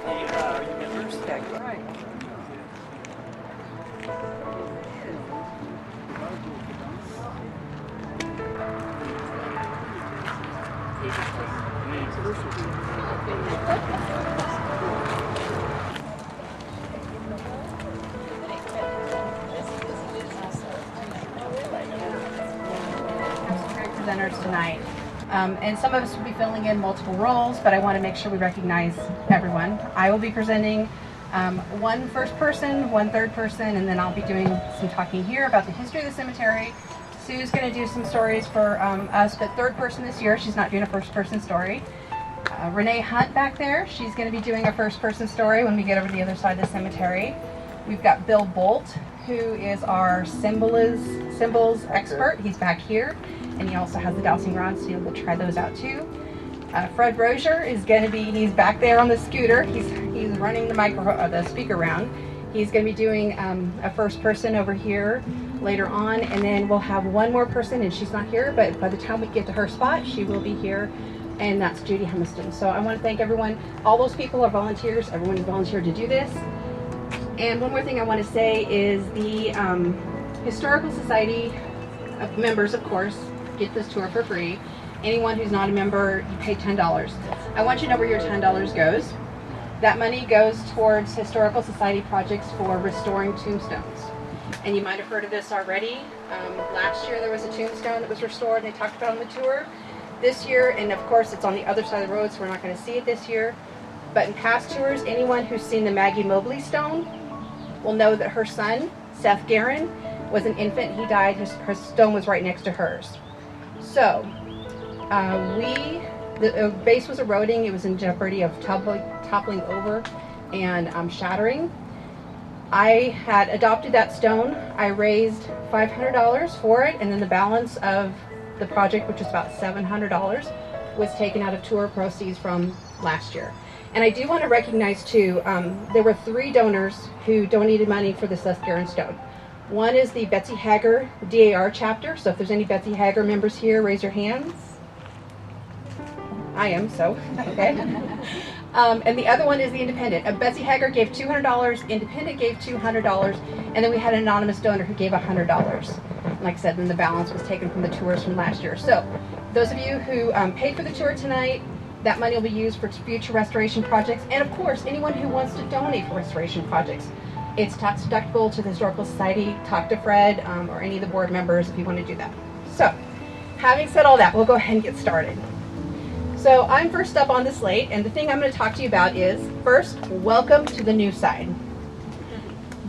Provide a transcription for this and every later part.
Are you members? Okay. Right. Great presenters tonight. And some of us will be filling in multiple roles, but I want to make sure we recognize everyone. I will be presenting one first person, one third person, and then I'll be doing some talking here about the history of the cemetery. Sue's going to do some stories for us, but third person this year. She's not doing a first person story. Renee Hunt back there, she's going to be doing a first person story when we get over to the other side of the cemetery. We've got Bill Bolt, who is our symbols expert. He's back here, and he also has the dowsing rods, so you'll go try those out too. Fred Rozier is going to be, he's back there on the scooter. He's running the speaker round. He's going to be doing a first person over here later on, and then we'll have one more person, and she's not here, but by the time we get to her spot, she will be here, and that's Judy Humiston. So I want to thank everyone. All those people are volunteers. Everyone volunteered to do this. And one more thing I want to say is the Historical Society of members, of course, get this tour for free. Anyone who's not a member, you pay $10. I want you to know where your $10 goes. That money goes towards Historical Society projects for restoring tombstones. And you might have heard of this already. Last year there was a tombstone that was restored, and they talked about it on the tour. This year, and of course it's on the other side of the road, so we're not going to see it this year. But in past tours, anyone who's seen the Maggie Mobley stone will know that her son, Seth Guerin, was an infant. He died. Her stone was right next to hers. So the base was eroding. It was in jeopardy of toppling over and shattering. I had adopted that stone. I raised $500 for it, and then the balance of the project, which was about $700, was taken out of tour proceeds from last year. And I do want to recognize too, there were 3 donors who donated money for the Seth Guerin stone. One is the Betsy Hager DAR chapter. So if there's any Betsy Hager members here, raise your hands. I am, so, okay. And the other one is the Independent. Betsy Hager gave $200, Independent gave $200, and then we had an anonymous donor who gave $100. Like I said, then the balance was taken from the tours from last year. So those of you who paid for the tour tonight, that money will be used for future restoration projects. And of course, anyone who wants to donate for restoration projects, it's tax deductible to the Historical Society. Talk to Fred or any of the board members if you want to do that. So, having said all that, we'll go ahead and get started. So I'm first up on the slate, and the thing I'm going to talk to you about is, first, welcome to the new side.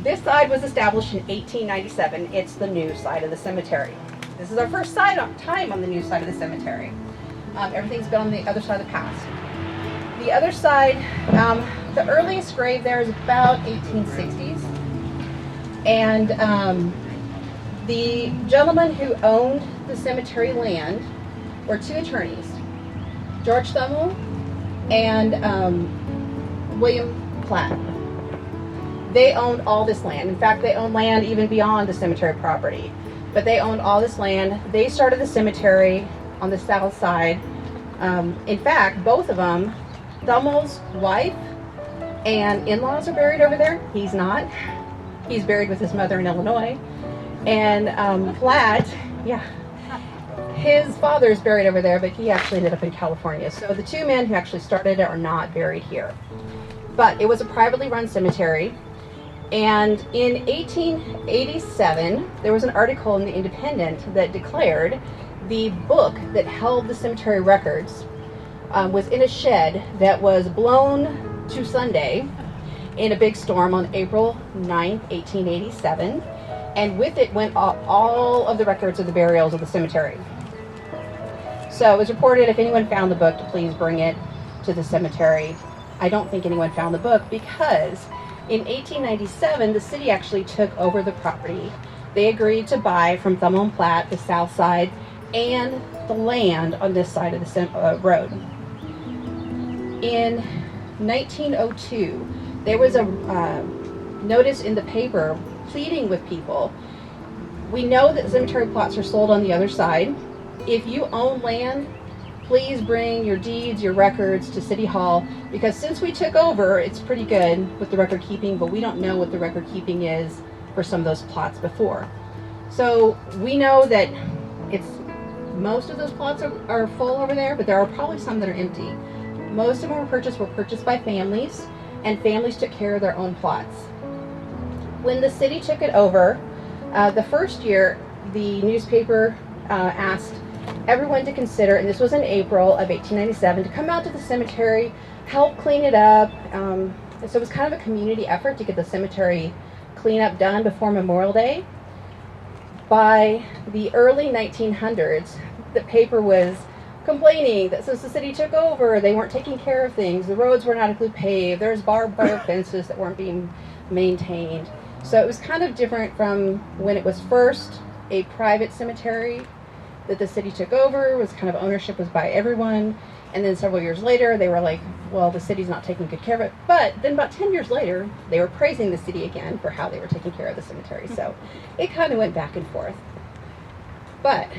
This side was established in 1897. It's the new side of the cemetery. This is our first time on the new side of the cemetery. Everything's been on the other side of the past. The other side, the earliest grave there is about 1860s. And the gentleman who owned the cemetery land were 2 attorneys, George Thummel and William Platt. They owned all this land. In fact, they owned land even beyond the cemetery property. But they owned all this land. They started the cemetery on the south side. In fact, both of them, Thummel's wife and in-laws are buried over there. He's not. He's buried with his mother in Illinois. And Platt, yeah, his father is buried over there, but he actually ended up in California. So the 2 men who actually started it are not buried here. But it was a privately run cemetery. And in 1887, there was an article in the Independent that declared the book that held the cemetery records was in a shed that was blown to Sunday in a big storm on April 9th, 1887. And with it went all of the records of the burials of the cemetery. So it was reported if anyone found the book to please bring it to the cemetery. I don't think anyone found the book because in 1897, the city actually took over the property. They agreed to buy from Thummel and Platt the south side and the land on this side of the road. In 1902, there was a notice in the paper pleading with people. We know that cemetery plots are sold on the other side. If you own land please bring your deeds, your records to City Hall, because since we took over, it's pretty good with the record keeping, but we don't know what the record keeping is for some of those plots before. So we know that it's most of those plots are full over there, but there are probably some that are empty. Most of them were purchased by families, and families took care of their own plots. When the city took it over, the first year, the newspaper asked everyone to consider, and this was in April of 1897, to come out to the cemetery, help clean it up. And so it was kind of a community effort to get the cemetery cleanup done before Memorial Day. By the early 1900s, the paper was complaining that since the city took over, they weren't taking care of things. The roads were not adequately paved. There was barbed wire fences that weren't being maintained. So it was kind of different from when it was first a private cemetery that the city took over. It was kind of ownership was by everyone. And then several years later, they were like, well, the city's not taking good care of it. But then about 10 years later, they were praising the city again for how they were taking care of the cemetery. So it kind of went back and forth. But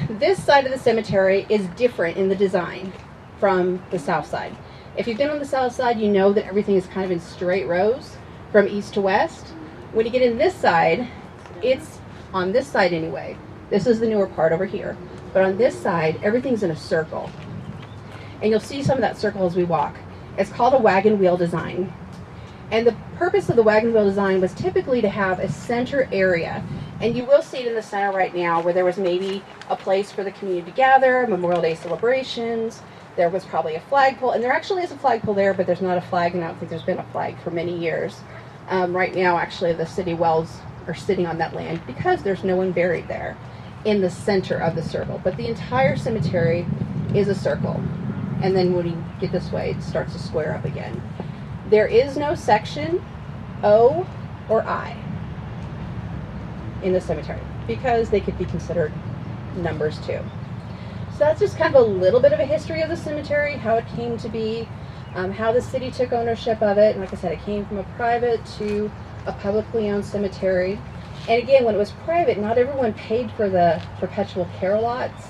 this side of the cemetery is different in the design from the south side. If you've been on the south side, you know that everything is kind of in straight rows from east to west. When you get in this side, it's on this side anyway. This is the newer part over here. But on this side, everything's in a circle. And you'll see some of that circle as we walk. It's called a wagon wheel design. And the purpose of the wagon wheel design was typically to have a center area. And you will see it in the center right now where there was maybe a place for the community to gather, Memorial Day celebrations. There was probably a flagpole. And there actually is a flagpole there, but there's not a flag, and I don't think there's been a flag for many years. Right now, actually, the city wells are sitting on that land because there's no one buried there in the center of the circle. But the entire cemetery is a circle. And then when you get this way, it starts to square up again. There is no section O or I in the cemetery because they could be considered numbers too. So that's just kind of a little bit of a history of the cemetery, how it came to be, how the city took ownership of it. And like I said, it came from a private to a publicly owned cemetery. And again, when it was private, not everyone paid for the perpetual care lots.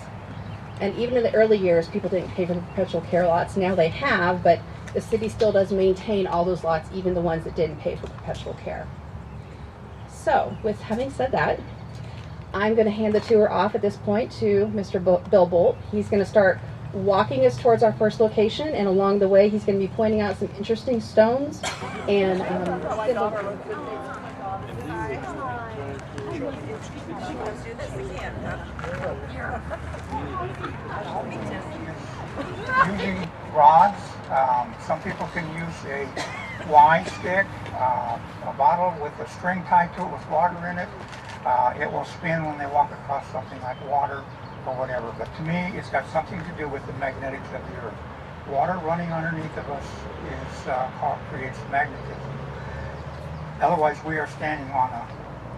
And even in the early years, people didn't pay for the perpetual care lots. Now they have, but the city still does maintain all those lots, even the ones that didn't pay for perpetual care. So, with having said that, I'm going to hand the tour off at this point to Mr. Bill Bolt. He's going to start walking us towards our first location, and along the way, he's going to be pointing out some interesting stones and using rods. Some people can use a wine stick, a bottle with a string tied to it with water in it. It will spin when they walk across something like water or whatever. But to me, it's got something to do with the magnetics of the earth. Water running underneath of us creates magnetism. Otherwise, we are standing on a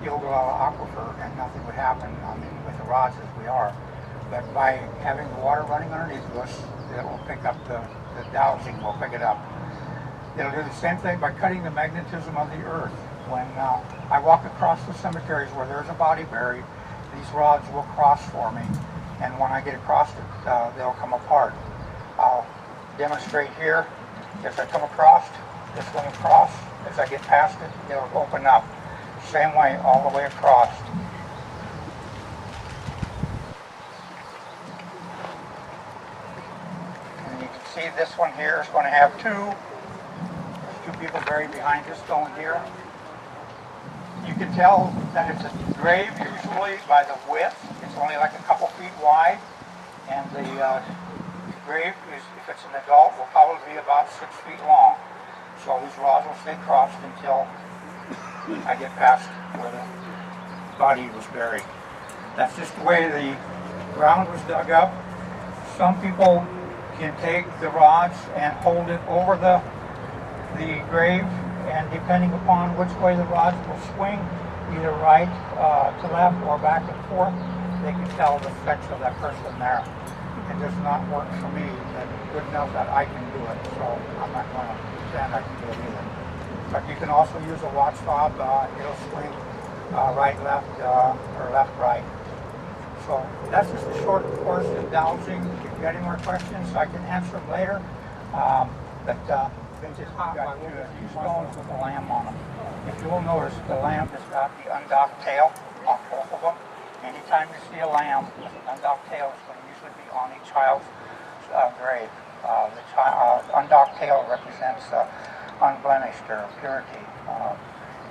Ogallala aquifer and nothing would happen. I mean, with the rods as we are. But by having the water running underneath of us, it will pick up the dowsing, will pick it up. It'll do the same thing by cutting the magnetism of the earth. When I walk across the cemeteries where there's a body buried, these rods will cross for me. And when I get across it, they'll come apart. I'll demonstrate here. As I come across, this one across. As I get past it, it'll open up. Same way, all the way across. And you can see this one here is going to have two people buried behind this stone here. You can tell that it's a grave usually by the width. It's only like a couple feet wide, and the grave is, if it's an adult, will probably be about 6 feet long. So these rods will stay crossed until I get past where the body was buried. That's just the way the ground was dug up. Some people can take the rods and hold it over the grave, and depending upon which way the rods will swing, either right to left or back and forth, they can tell the sex of that person there. It does not work for me. That's good enough that I can do it, so I'm not going to pretend I can do it either. But you can also use a watch fob. It'll swing right, left, or left, right. So that's just a short course of dowsing. If you got any more questions, I can answer them later. They just got two stones with a lamb on them. If you will notice, the lamb has got the undocked tail on both of them. Anytime you see a lamb with an undocked tail, it's going to usually be on a child's grave. The undocked tail represents unblemished or purity,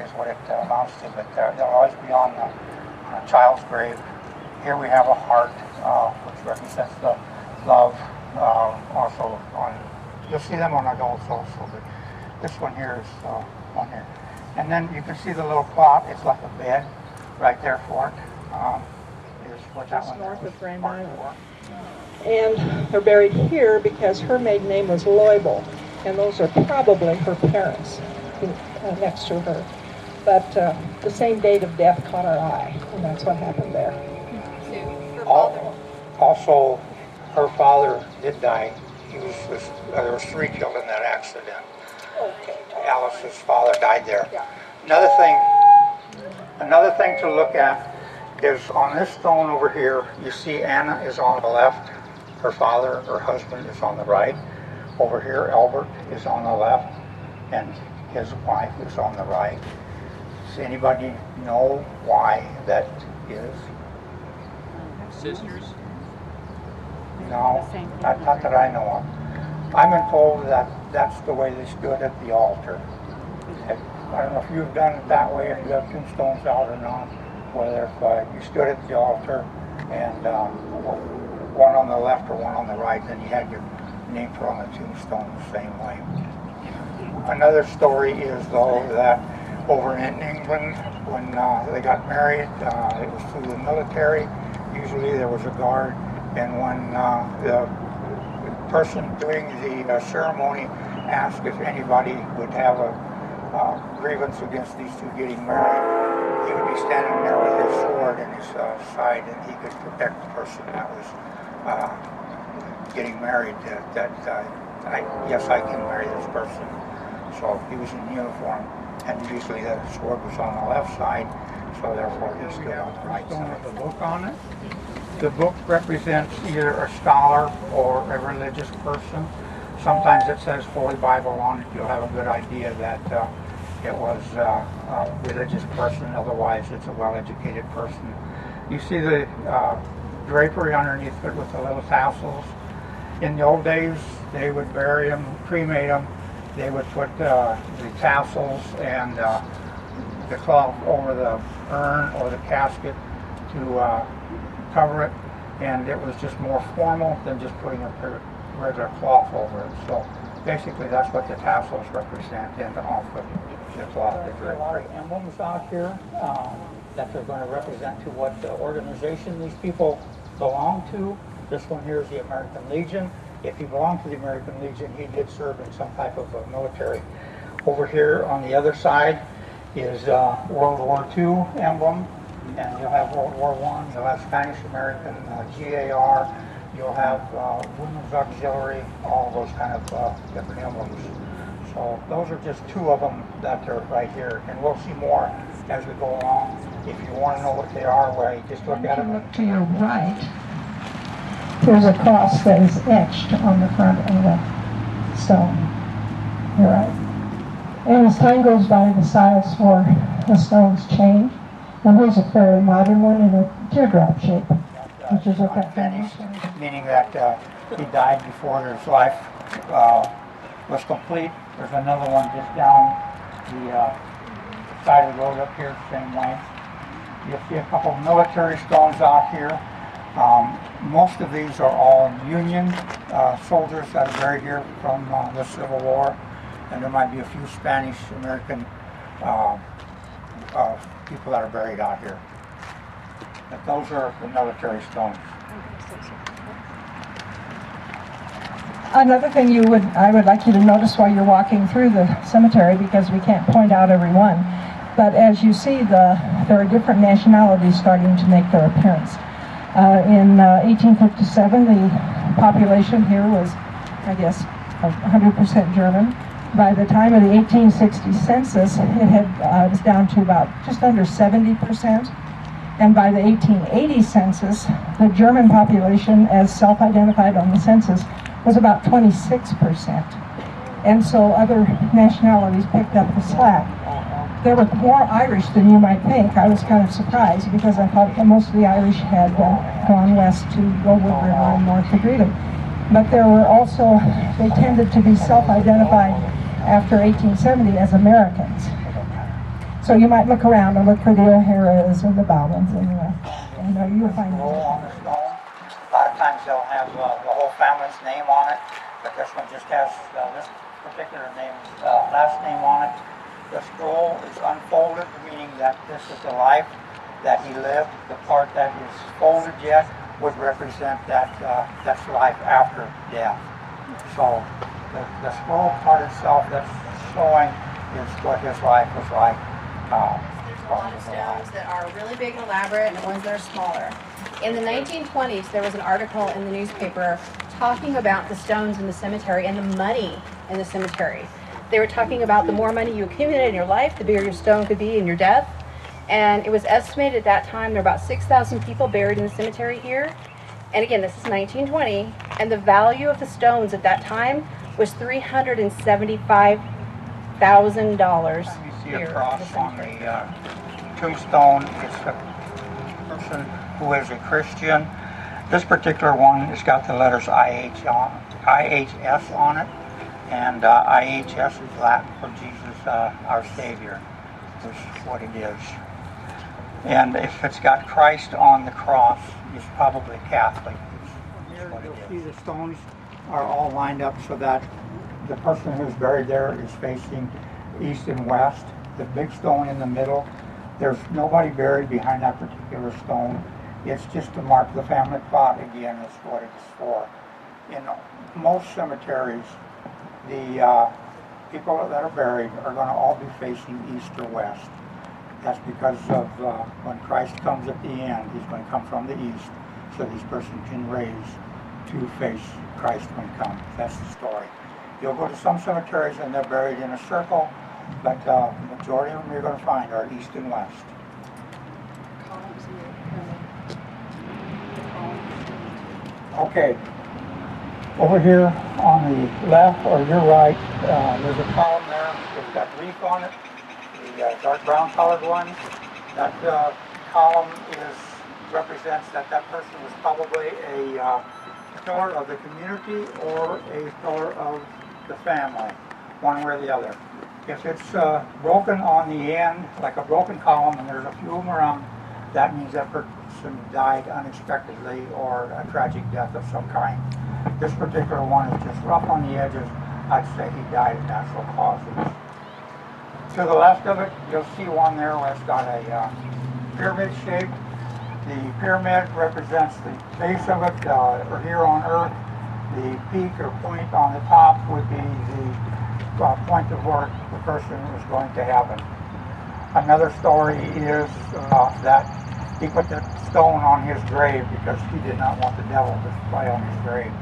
is what it amounts to. But they'll always be on a child's grave. Here we have a heart, which represents the love. Also on, you'll see them on adults also, but this one here is on here. And then you can see the little plot. It's like a bed right there for it. Is what that Just one north was of Grand marked Island. for. And they're buried here because her maiden name was Loibel, and those are probably her parents next to her. But the same date of death caught our eye, and that's what happened there. Also, her father did die. There was 3 killed in that accident. Okay. Alice's father died there. Yeah. Another thing to look at is on this stone over here, you see Anna is on the left, her father, her husband is on the right. Over here, Albert is on the left, and his wife is on the right. Does anybody know why that is? Sisters? No, not that I know of. I've been told that that's the way they stood at the altar. I don't know if you've done it that way, if you have tombstones out or not, whether if you stood at the altar and one on the left or one on the right, then you had your name put on the tombstone the same way. Another story is, though, that over in England, when they got married, it was through the military. Usually there was a guard, and when the person doing the ceremony asked if anybody would have a grievance against these two getting married, he would be standing there with his sword in his side, and he could protect the person that was getting married. Yes, I can marry this person. So he was in uniform, and usually the sword was on the left side, so therefore he stood on the right side. The book on it. The book represents either a scholar or a religious person. Sometimes it says Holy Bible on it. You'll have a good idea that it was a religious person. Otherwise, it's a well-educated person. You see the drapery underneath it with the little tassels. In the old days, they would bury them, cremate them. They would put the tassels and the cloth over the urn or the casket to cover it, and it was just more formal than just putting a regular cloth over it. So basically that's what the tassels represent, and off the cloth. There are a lot of emblems out here that they're going to represent to what organization these people belong to. This one here is the American Legion. If he belonged to the American Legion, he did serve in some type of military. Over here on the other side is World War II emblem, and you'll have World War I, you'll have Spanish American GAR, you'll have Women's Auxiliary, all those kind of different emblems. So those are just 2 of them that are right here, and we'll see more as we go along. If you want to know what they are, well, just look at them. Look to your right. There's a cross that is etched on the front of the stone. You're right. And as time goes by, the size for the stones change. And here's a fairly modern one in a teardrop shape, which is what that Unfinished, meaning that he died before his life was complete. There's another one just down the side of the road up here, same way. You'll see a couple of military stones out here. Most of these are all Union soldiers that are buried here from the Civil War, and there might be a few Spanish American people that are buried out here. But those are the military stones. Another thing I would like you to notice while you're walking through the cemetery, because we can't point out every one, but as you see, there are different nationalities starting to make their appearance. In 1857, the population here was, I guess, 100% German. By the time of the 1860 census, it was down to about just under 70%. And by the 1880 census, the German population, as self-identified on the census, was about 26%. And so other nationalities picked up the slack. There were more Irish than you might think. I was kind of surprised because I thought that most of the Irish had gone west to Goldwood River and north to Greeley. But there were also, they tended to be self-identified after 1870 as Americans. So you might look around and look for the O'Haras and the Bowmans, and you'll find Roll on the stone. A lot of times they'll have the whole family's name on it, but this one just has this particular name, last name on it. The scroll is unfolded, meaning that this is the life that he lived. The part that is folded yet would represent that that's life after death. So the scroll part itself that's showing is what his life was like. There's a lot of stones that are really big and elaborate and ones that are smaller. In the 1920s, there was an article in the newspaper talking about the stones in the cemetery and the money in the cemetery. They were talking about the more money you accumulated in your life, the bigger your stone could be in your death. And it was estimated at that time there were about 6,000 people buried in the cemetery here. And again, this is 1920, and the value of the stones at that time was $375,000. See a cross on the tombstone. It's a person who is a Christian. This particular one has got the letters IHS on it, and IHS is Latin for Jesus, our Savior, is what it is. And if it's got Christ on the cross, it's probably Catholic. Here you'll see the stones are all lined up so that the person who's buried there is facing east and west. The big stone in the middle, there's nobody buried behind that particular stone. It's just to mark the family plot again, is what it's for. In most cemeteries, the people that are buried are going to all be facing east or west. That's because of when Christ comes at the end, he's going to come from the east, so this person can raise to face Christ when he comes. That's the story. You'll go to some cemeteries and they're buried in a circle, but the majority of them you're going to find are east and west. Okay, over here on the left or your right, there's a column there. It's got leaf on it, the dark brown colored one. That column represents that person was probably a pillar of the community or a pillar of the family, one way or the other. If it's broken on the end, like a broken column, and there's a few of them around, that means that person died unexpectedly or a tragic death of some kind. This particular one is just rough on the edges. I'd say he died of natural causes. To the left of it, you'll see one there where it's got a pyramid shape. The pyramid represents the base of it, or here on Earth. The peak or point on the top would be the point of where the person was going to heaven. Another story is that he put the stone on his grave because he did not want the devil to play on his grave.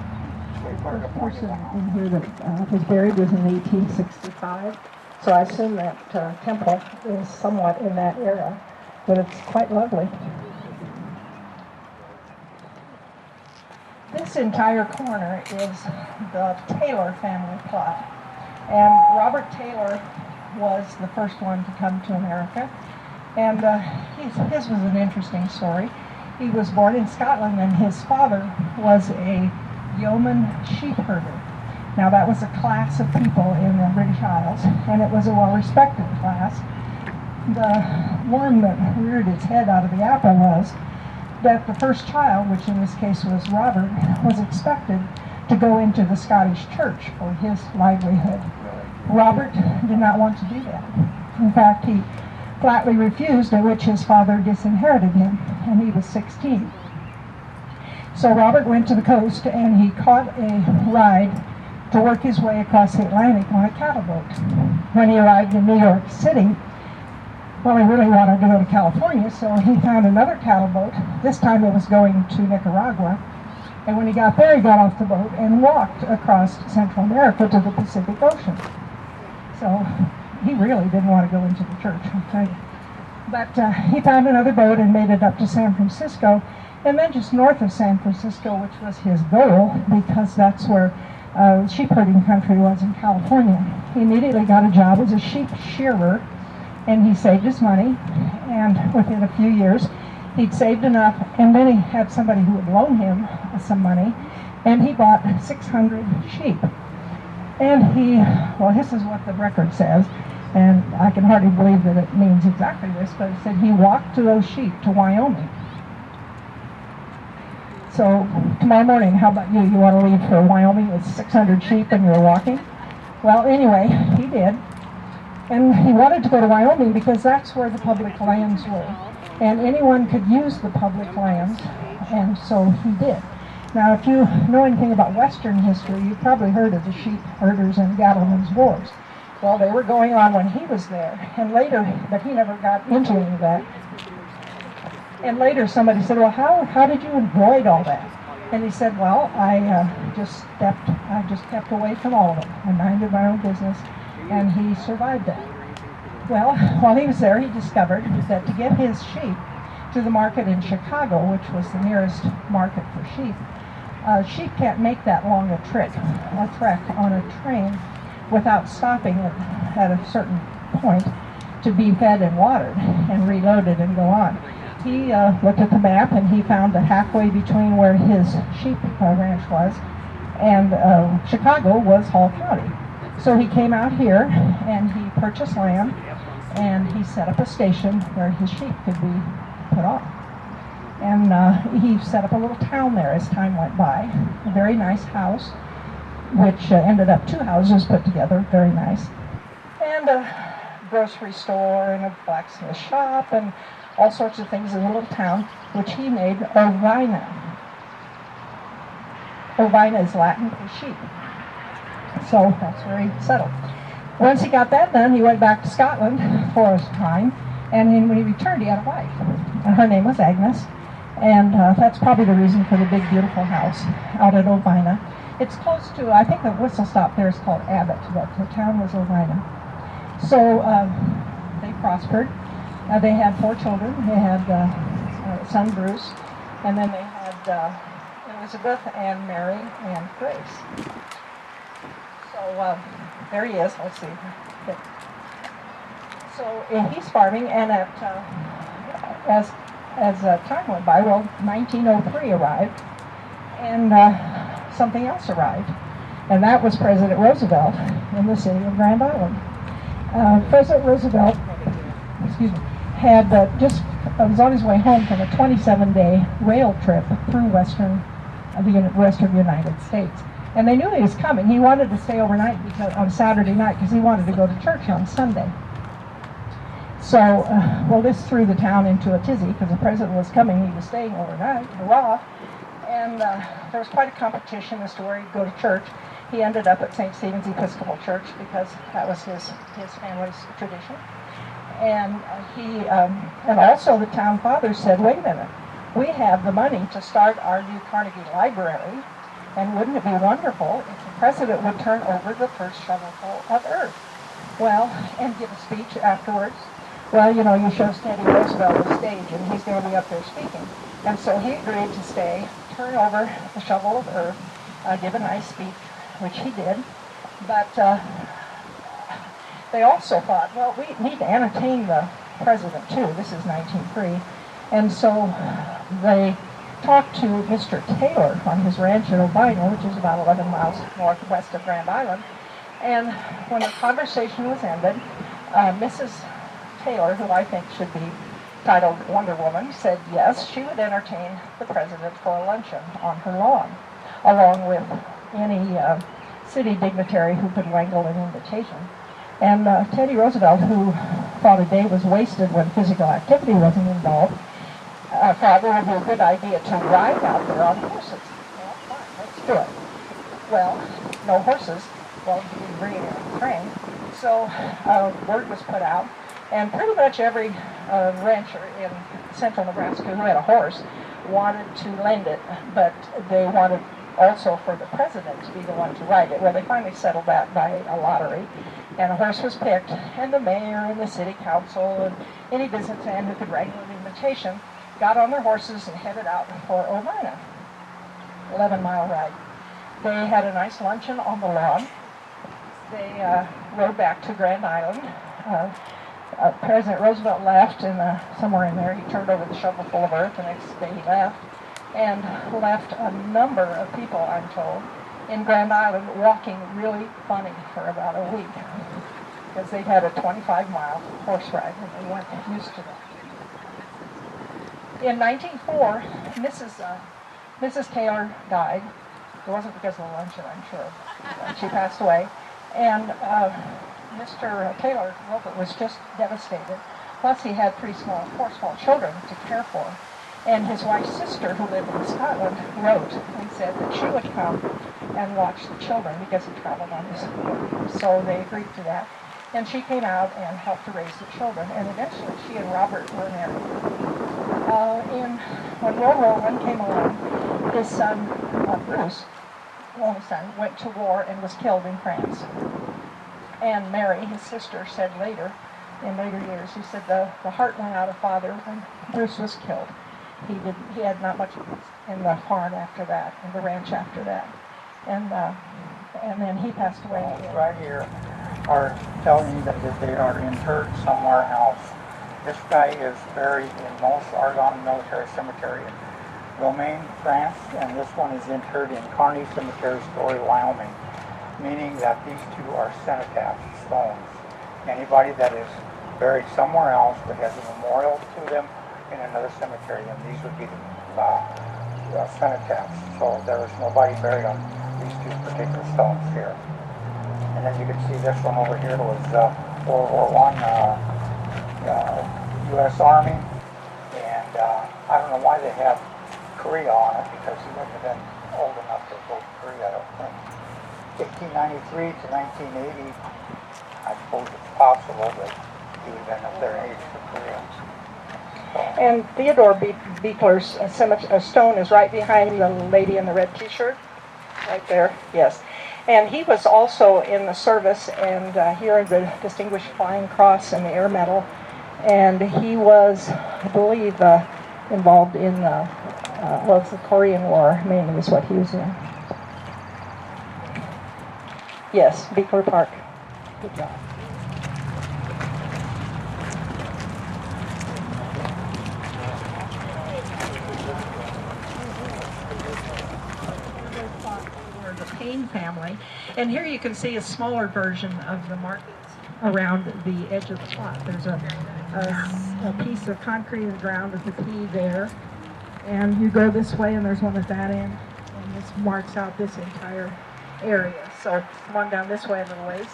So he put it The up person in here that was buried was in 1865, so I assume that temple is somewhat in that era, but it's quite lovely. This entire corner is the Taylor family plot, and Robert Taylor was the first one to come to America, and his was an interesting story. He was born in Scotland, and his father was a yeoman sheep herder. Now that was a class of people in the British Isles, and it was a well-respected class. The worm that reared its head out of the apple was that the first child, which in this case was Robert, was expected to go into the Scottish church for his livelihood. Robert did not want to do that. In fact, he flatly refused, at which his father disinherited him, and he was 16. So Robert went to the coast and he caught a ride to work his way across the Atlantic on a cattle boat. When he arrived in New York City, well, he really wanted to go to California, so he found another cattle boat. This time it was going to Nicaragua. And when he got there, he got off the boat and walked across Central America to the Pacific Ocean. So he really didn't want to go into the church. Okay? But he found another boat and made it up to San Francisco, and then just north of San Francisco, which was his goal, because that's where sheep herding country was in California. He immediately got a job as a sheep shearer, and he saved his money, and within a few years he'd saved enough, and then he had somebody who would loan him some money, and he bought 600 sheep. And this is what the record says, and I can hardly believe that it means exactly this, but it said he walked to those sheep to Wyoming. So tomorrow morning, how about you? You want to leave for Wyoming with 600 sheep and you're walking? Well, anyway, he did. And he wanted to go to Wyoming because that's where the public lands were. And anyone could use the public lands, and so he did. Now, if you know anything about Western history, you've probably heard of the sheep herders and cattlemen's wars. Well, they were going on when he was there, and later, but he never got into any of that. And later somebody said, well, how did you avoid all that? And he said, well, I just kept away from all of it. I minded my own business, and he survived that. Well, while he was there, he discovered that to get his sheep to the market in Chicago, which was the nearest market for sheep can't make that long a trek on a train without stopping at a certain point to be fed and watered and reloaded and go on. He looked at the map, and he found that halfway between where his sheep ranch was and Chicago was Hall County. So he came out here and he purchased land, and he set up a station where his sheep could be put on. And he set up a little town there as time went by, a very nice house, which ended up 2 houses put together, very nice, and a grocery store and a blacksmith shop and all sorts of things in a little town, which he made Ovina. Ovina is Latin for sheep. So that's where he settled. Once he got that done, he went back to Scotland for a time, and then when he returned, he had a wife. And her name was Agnes, and that's probably the reason for the big, beautiful house out at Ovina. It's close to, I think the whistle stop there is called Abbott, but the town was Ovina. So they prospered. They had 4 children. They had son Bruce, and then they had Elizabeth and Mary and Grace. So there he is. Let's see. So he's farming, and as time went by, well, 1903 arrived, and something else arrived, and that was President Roosevelt in the city of Grand Island. President Roosevelt, had was on his way home from a 27-day rail trip through western United States. And they knew he was coming. He wanted to stay overnight on Saturday night because he wanted to go to church on Sunday. So, this threw the town into a tizzy because the president was coming. He was staying overnight. Hurrah! And there was quite a competition as to where he'd go to church. He ended up at St. Stephen's Episcopal Church because that was his family's tradition. And and also the town father said, wait a minute, we have the money to start our new Carnegie Library, and wouldn't it be wonderful if the president would turn over the first shovelful of earth? Well, and give a speech afterwards. Well, you show Teddy Roosevelt the stage, and he's going to be up there speaking. And so he agreed to stay, turn over the shovel of earth, give a nice speech, which he did. But they also thought, well, we need to entertain the president too. This is 1903. And so they talked to Mr. Taylor on his ranch in Ovina, which is about 11 miles northwest of Grand Island. And when the conversation was ended, Mrs. Taylor, who I think should be titled Wonder Woman, said yes, she would entertain the president for a luncheon on her lawn, along with any city dignitary who could wangle an invitation. And Teddy Roosevelt, who thought a day was wasted when physical activity wasn't involved, thought it would be a good idea to ride out there on horses. Well, fine, let's do it. Well, no horses. Well, you can bring it in the train. So word was put out, and pretty much every rancher in central Nebraska who had a horse wanted to lend it, but they wanted also for the president to be the one to ride it. Well, they finally settled that by a lottery, and a horse was picked, and the mayor and the city council and any businessman who could write an invitation got on their horses and headed out for Oneida. 11-mile ride. They had a nice luncheon on the lawn. They rode back to Grand Island. President Roosevelt left, and somewhere in there he turned over the shovel full of earth. The next day he left, and left a number of people, I'm told, in Grand Island walking really funny for about a week because they'd had a 25-mile horse ride and they weren't used to that. In 1904, Mrs. Taylor died. It wasn't because of the luncheon, I'm sure. She passed away. And Mr. Taylor Robert was just devastated. Plus, he had 3 small children to care for. And his wife's sister, who lived in Scotland, wrote and said that she would come and watch the children because he traveled on his boat. So they agreed to that. And she came out and helped to raise the children. And eventually, she and Robert were married. When World War I came along, his son, Bruce, only son, went to war and was killed in France. And Mary, his sister, said later, in later years, he said the heart went out of father when Bruce was killed. He had not much in the farm after that, in the ranch after that. And then he passed away. Right here are telling you that they are interred somewhere else. This guy is buried in Mons Argonne Military Cemetery in Romaine, France, and this one is interred in Kearney Cemetery, Story, Wyoming, meaning that these two are cenotaph stones. Anybody that is buried somewhere else that has a memorial to them in another cemetery, and these would be the cenotaphs. So there was nobody buried on these 2 particular stones here. And then you can see this one over here was World War I U.S. Army, and I don't know why they have Korea on it, because he wouldn't have been old enough to go to Korea, I don't think. 1893 to 1980, I suppose it's possible that he would have been up there in age for Korea. So. And Theodore Beekler's stone is right behind the lady in the red t-shirt, right there, yes. And he was also in the service, and he earned the Distinguished Flying Cross and the Air Medal. And he was, I believe, involved in the Korean War, mainly is what he was in. Yes, Beekler Park. Good job. The Payne family. And here you can see a smaller version of the markings around the edge of the plot. There's a piece of concrete in the ground with the P there, and you go this way and there's one at that end, and this marks out this entire area. So one down this way a little ways.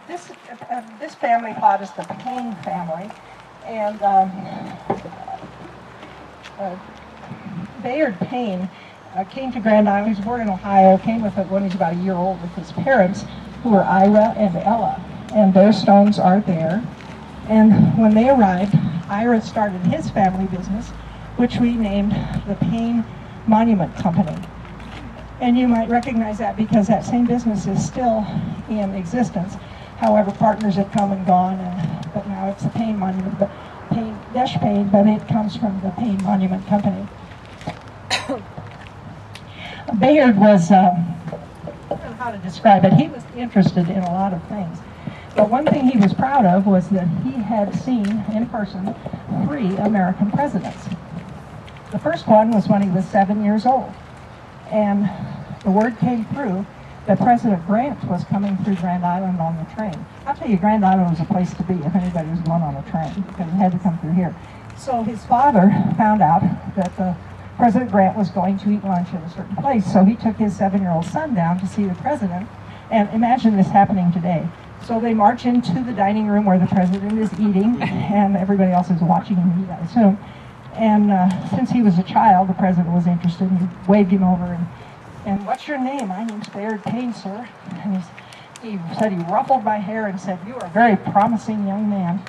This family plot is the Payne family, and Bayard Payne came to Grand Island. He was born in Ohio, came with it when he was about a year old with his parents, who were Ira and Ella, and their stones are there. And when they arrived, Ira started his family business, which we named the Payne Monument Company. And you might recognize that because that same business is still in existence. However, partners have come and gone, but now it's the Payne Monument, but Payne, but it comes from the Payne Monument Company. Bayard was, I don't know how to describe it, he was interested in a lot of things. But one thing he was proud of was that he had seen in person 3 American presidents. The first one was when he was 7 years old. And the word came through that President Grant was coming through Grand Island on the train. I'll tell you, Grand Island was a place to be if anybody was going on a train, because it had to come through here. So his father found out that President Grant was going to eat lunch at a certain place, so he took his 7-year-old son down to see the president. And imagine this happening today. So they march into the dining room where the president is eating, and everybody else is watching him eat, I assume. And since he was a child, the president was interested, and he waved him over, and what's your name? My name's Bayard Payne, sir. And he said he ruffled my hair and said, you are a very promising young man.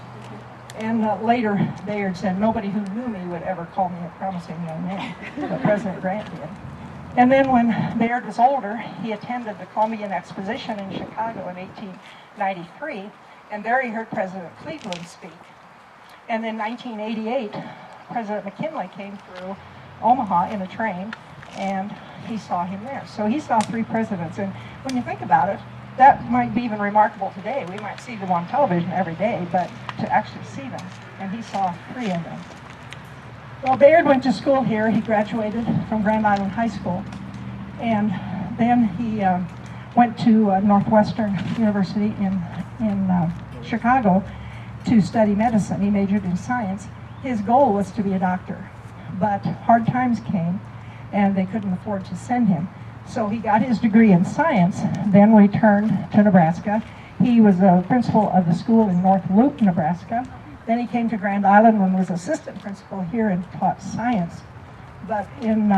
And later, Bayard said, nobody who knew me would ever call me a promising young man, but President Grant did. And then when Bayard was older, he attended the Columbian Exposition in Chicago in 1893, and there he heard President Cleveland speak. And in 1988, President McKinley came through Omaha in a train, and he saw him there. So he saw 3 presidents, and when you think about it, that might be even remarkable today. We might see them on television every day, but to actually see them, and he saw 3 of them. Well, Bayard went to school here. He graduated from Grand Island High School, and then he went to Northwestern University in Chicago to study medicine. He majored in science. His goal was to be a doctor, but hard times came, and they couldn't afford to send him. So he got his degree in science, then returned to Nebraska. He was a principal of the school in North Loop, Nebraska. Then he came to Grand Island and was assistant principal here and taught science. But then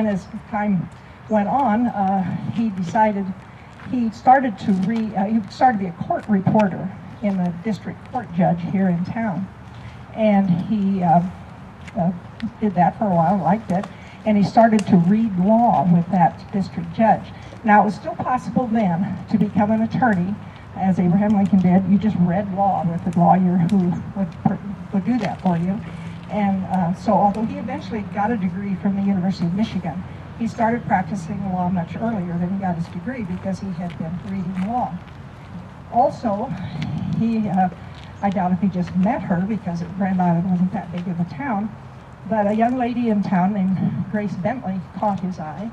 as time went on, he started to be a court reporter in the district court judge here in town. And he did that for a while, liked it, and he started to read law with that district judge. Now, it was still possible then to become an attorney, as Abraham Lincoln did. You just read law with a lawyer who would do that for you. And so although he eventually got a degree from the University of Michigan, he started practicing law much earlier than he got his degree because he had been reading law. Also, I doubt if he just met her because Grand Island wasn't that big of a town, but a young lady in town named Grace Bentley caught his eye,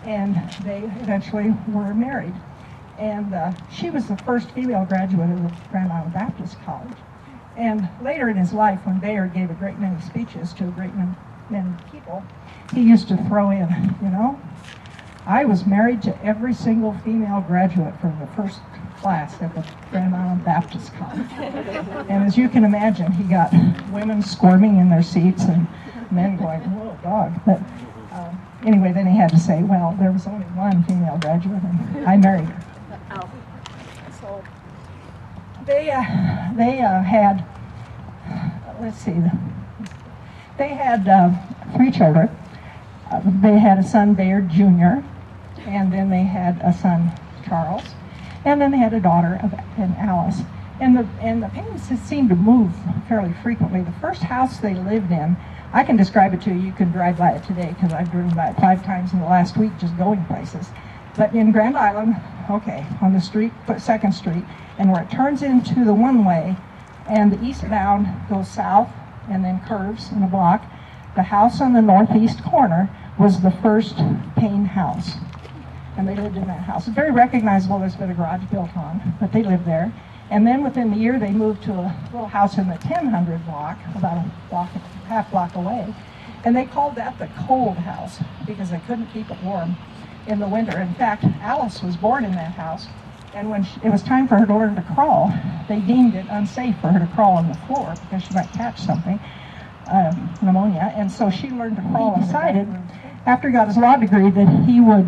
and they eventually were married. And she was the first female graduate of the Grand Island Baptist College. And later in his life, when Bayard gave a great many speeches to a great many people, he used to throw in, I was married to every single female graduate from the first class at the Grand Island Baptist College. And as you can imagine, he got women squirming in their seats and men going, whoa, dog. But anyway, then he had to say, well, there was only one female graduate, and I married her. So they had, let's see, they had 3 children. They had a son, Bayard Jr., and then they had a son, Charles, and then they had a daughter, Alice. And the Paynes seemed to move fairly frequently. The first house they lived in, I can describe it to you. You can drive by it today because I've driven by it 5 times in the last week just going places. But in Grand Island, okay, on the street, 2nd Street, and where it turns into the one-way, and the eastbound goes south and then curves in a block, the house on the northeast corner was the first Payne house. And they lived in that house. It's very recognizable. There's been a garage built on, but they lived there. And then within the year, they moved to a little house in the 1000 block, about half block away. And they called that the cold house because they couldn't keep it warm in the winter. In fact, Alice was born in that house. And when it was time for her to learn to crawl, they deemed it unsafe for her to crawl on the floor because she might catch something, pneumonia. And so she learned to crawl inside it. After he got his law degree, that he would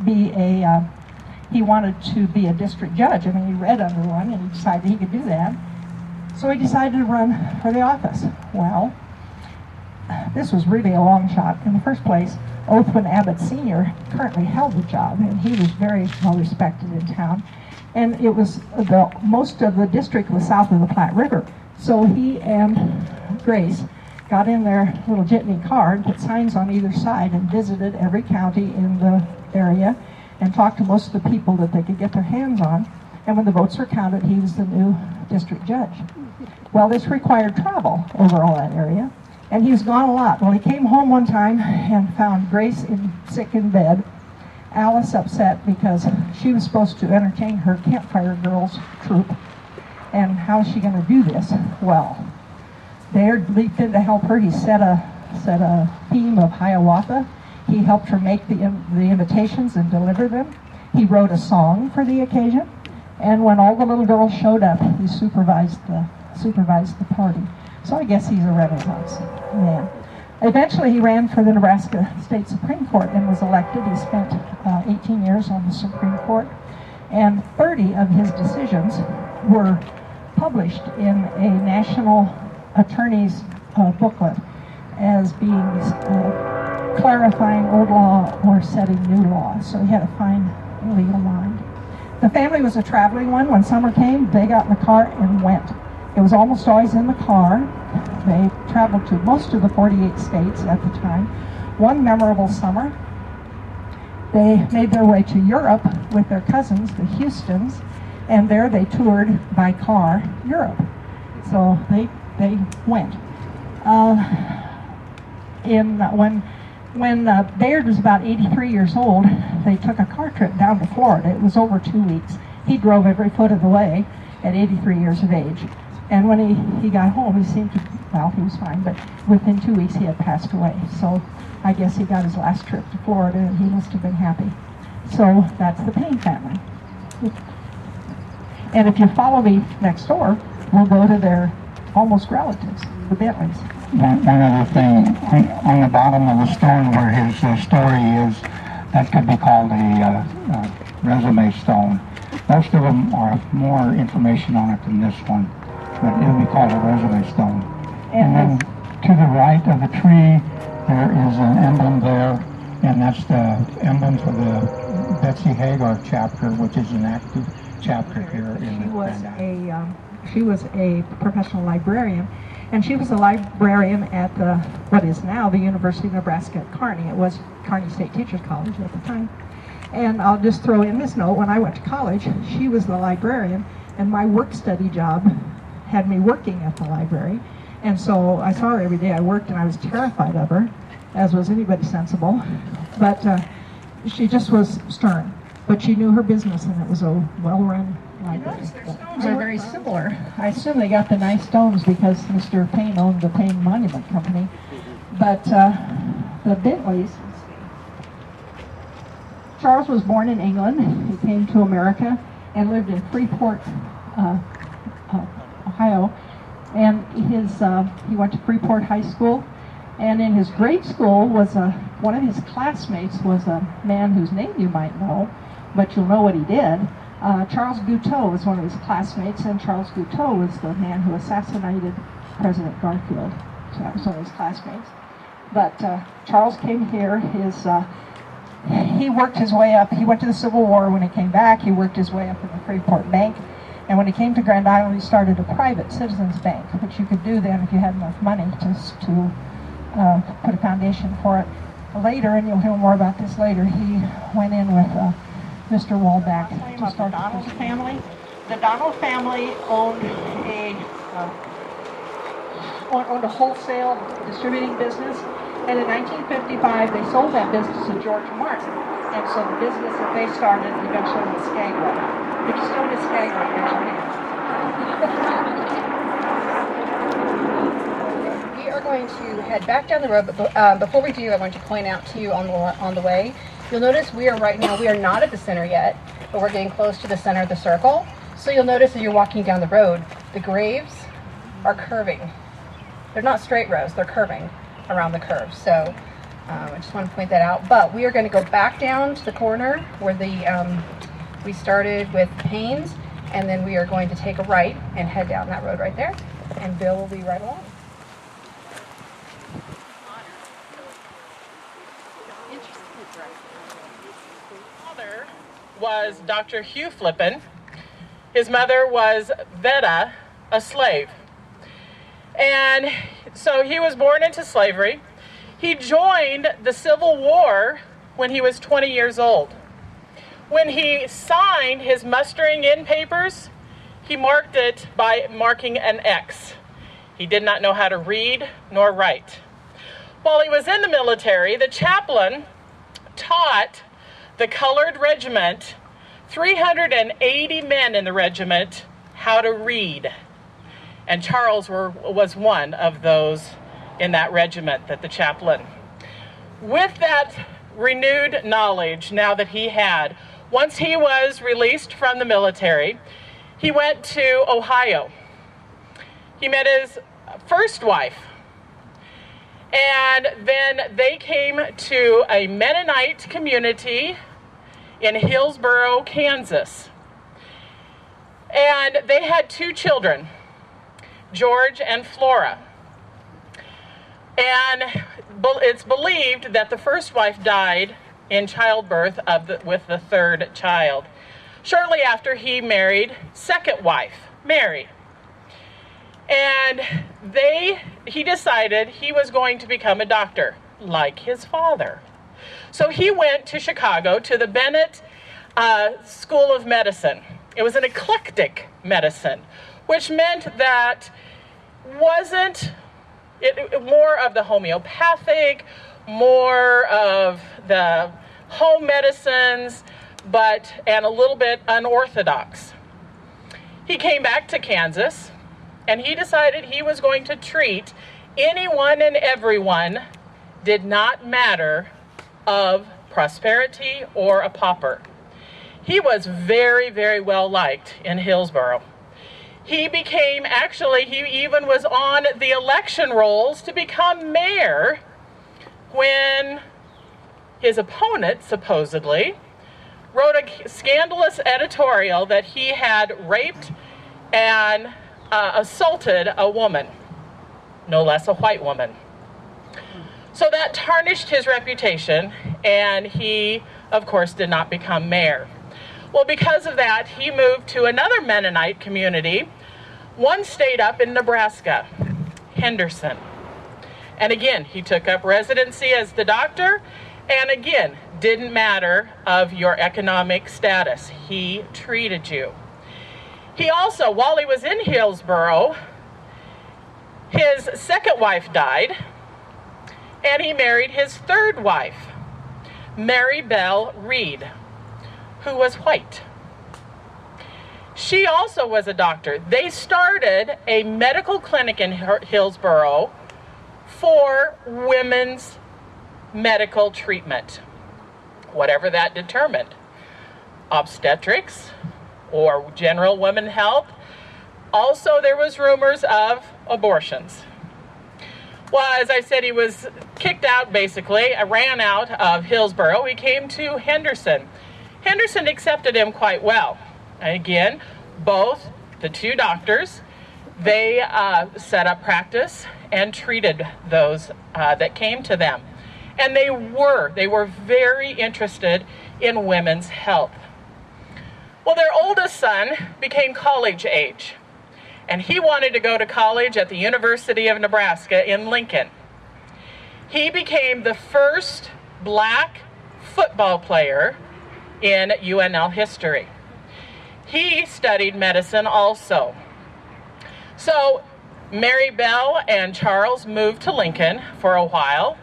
be he wanted to be a district judge. I mean, he read under one and he decided he could do that. So he decided to run for the office. Well, this was really a long shot. In the first place, Othman Abbott Sr. currently held the job, and he was very well respected in town. And it was most of the district was south of the Platte River. So he and Grace got in their little jitney car and put signs on either side and visited every county in the area and talked to most of the people that they could get their hands on. And when the votes were counted, he was the new district judge. Well, this required travel over all that area, and he was gone a lot. Well, he came home one time and found Grace sick in bed, Alice upset because she was supposed to entertain her Campfire Girls troupe, and how is she going to do this? Well, Bayard leaped in to help her. He set a theme of Hiawatha. He helped her make the invitations and deliver them. He wrote a song for the occasion, and when all the little girls showed up, he supervised the party. So I guess he's a Renaissance man. Eventually, he ran for the Nebraska State Supreme Court and was elected. He spent 18 years on the Supreme Court, and 30 of his decisions were published in a national attorney's booklet as being clarifying old law or setting new law. So he had to find a legal mind. The family was a traveling one. When summer came, they got in the car and went. It was almost always in the car. They traveled to most of the 48 states at the time. One memorable summer, they made their way to Europe with their cousins, the Houstons, and there they toured by car Europe. So they went. When Bayard was about 83 years old, they took a car trip down to Florida. It was over 2 weeks. He drove every foot of the way at 83 years of age. And when he got home, he seemed to, well, he was fine, but within 2 weeks he had passed away. So I guess he got his last trip to Florida and he must have been happy. So that's the Payne family. And if you follow me next door, we'll go to their almost relatives, the Bentleys. One other thing, on the bottom of the stone where his story is, that could be called a resume stone. Most of them are more information on it than this one, but it would be called a resume stone. And then to the right of the tree, there is an emblem there, and that's the emblem for the Betsy Hagar chapter, which is an active chapter here in the Grand. She was a professional librarian, and she was a librarian at what is now the University of Nebraska at Kearney. It was Kearney State Teachers College at the time. And I'll just throw in this note, when I went to college, she was the librarian, and my work-study job had me working at the library. And so I saw her every day I worked, and I was terrified of her, as was anybody sensible. But she just was stern. But she knew her business, and it was a well-run library. Their stones are very similar. I assume they got the nice stones because Mr. Payne owned the Payne Monument Company. But the Bentleys, Charles was born in England. He came to America and lived in Freeport, Ohio. And he went to Freeport High School. And in his grade school was one of his classmates was a man whose name you might know, but you'll know what he did. Charles Guiteau was one of his classmates, and Charles Guiteau was the man who assassinated President Garfield. So that was one of his classmates. But Charles came here. He worked his way up. He went to the Civil War. When he came back, he worked his way up in the Freeport Bank. And when he came to Grand Island, he started a private citizens bank, which you could do then if you had enough money to put a foundation for it. Later, and you'll hear more about this later, he went in with Mr. Wallback to start the Donald family. The Donald family owned a wholesale distributing business, and in 1955 they sold that business to George Martin, and so the business that they started eventually was Skagway. If you still miss Skagway, raise your hand. We are going to head back down the road, but before we do, I want to point out to you on the way, you'll notice we are not at the center yet, but we're getting close to the center of the circle. So you'll notice as you're walking down the road, the graves are curving. They're not straight rows, they're curving around the curve. So I just want to point that out. But we are going to go back down to the corner where we started with Payne's, and then we are going to take a right and head down that road right there, and Bill will be right along. Father was Dr. Hugh Flippen. His mother was Veta, a slave. And so he was born into slavery. He joined the Civil War when he was 20 years old. When he signed his mustering in papers, he marked it by marking an X. He did not know how to read nor write. While he was in the military, the chaplain taught the colored regiment, 380 men in the regiment, how to read. And Charles was one of those in that regiment that the chaplain. With that renewed knowledge now that he had, once he was released from the military, he went to Ohio. He met his first wife, and then they came to a Mennonite community in Hillsboro, Kansas. And they had 2 children, George and Flora. And it's believed that the first wife died in childbirth with the third child, shortly after he married second wife, Mary. And he decided he was going to become a doctor, like his father. So he went to Chicago to the Bennett School of Medicine. It was an eclectic medicine, which meant that wasn't more of the homeopathic, more of the home medicines, and a little bit unorthodox. He came back to Kansas, and he decided he was going to treat anyone and everyone, did not matter of prosperity or a pauper. He was very, very well liked in Hillsborough. He even was on the election rolls to become mayor when his opponent, supposedly, wrote a scandalous editorial that he had raped and assaulted a woman, no less a white woman. So that tarnished his reputation, and he, of course, did not become mayor. Well, because of that, he moved to another Mennonite community, one state up in Nebraska, Henderson. And again, he took up residency as the doctor, and again, didn't matter of your economic status. He treated you. He also, while he was in Hillsborough, his second wife died, and he married his third wife, Mary Bell Reed, who was white. She also was a doctor. They started a medical clinic in Hillsborough for women's medical treatment, whatever that determined. Obstetrics or general women health. Also, there was rumors of abortions. Well, as I said, he was kicked out, basically. Ran out of Hillsborough. He came to Henderson. Henderson accepted him quite well. And again, both the two doctors, they set up practice and treated those that came to them. And they were very interested in women's health. Well, their oldest son became college age, and he wanted to go to college at the University of Nebraska in Lincoln. He became the first black football player in UNL history. He studied medicine also. So Mary Bell and Charles moved to Lincoln for a while,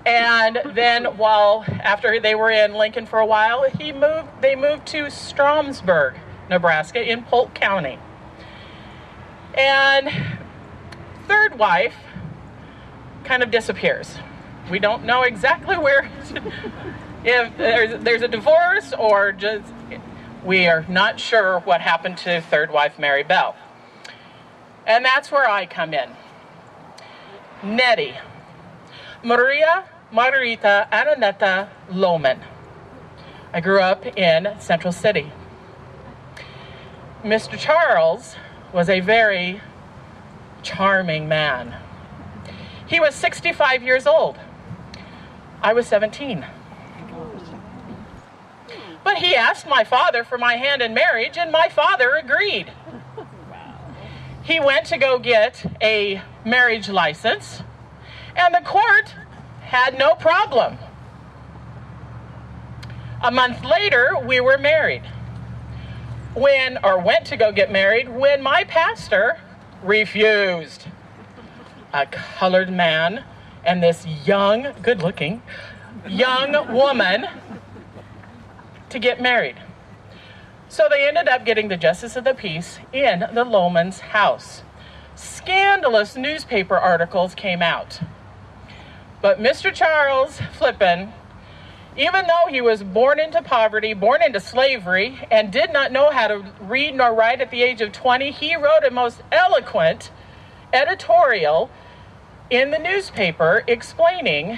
and then after they were in Lincoln for a while, they moved to Stromsburg, Nebraska in Polk County. And third wife kind of disappears. We don't know exactly where, if there's a divorce or just, we are not sure what happened to third wife Mary Bell. And that's where I come in. Nettie. Maria Margarita Ananeta Lohman. I grew up in Central City. Mr. Charles was a very charming man. He was 65 years old. I was 17. But he asked my father for my hand in marriage, and my father agreed. He went to go get a marriage license, and the court had no problem. A month later, we were married. Went to go get married when my pastor refused. A colored man and this young, good-looking, young woman to get married. So they ended up getting the Justice of the Peace in the Lohman's house. Scandalous newspaper articles came out. But Mr. Charles Flippen, even though he was born into poverty, born into slavery, and did not know how to read nor write at the age of 20, he wrote a most eloquent editorial in the newspaper explaining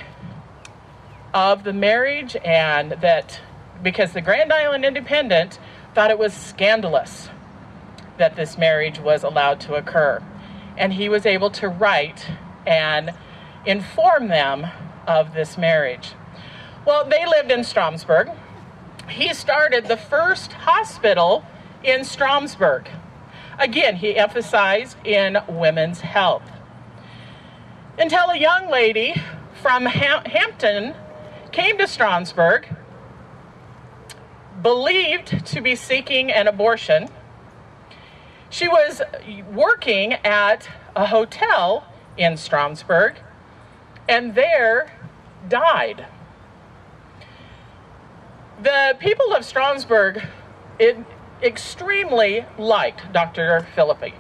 of the marriage, and that because the Grand Island Independent thought it was scandalous that this marriage was allowed to occur. And he was able to write and inform them of this marriage? Well, they lived in Stromsburg. He started the first hospital in Stromsburg. Again, he emphasized in women's health. Until a young lady from Hampton came to Stromsburg, believed to be seeking an abortion. She was working at a hotel in Stromsburg and there died. The people of Stromsburg extremely liked Dr. Flippen,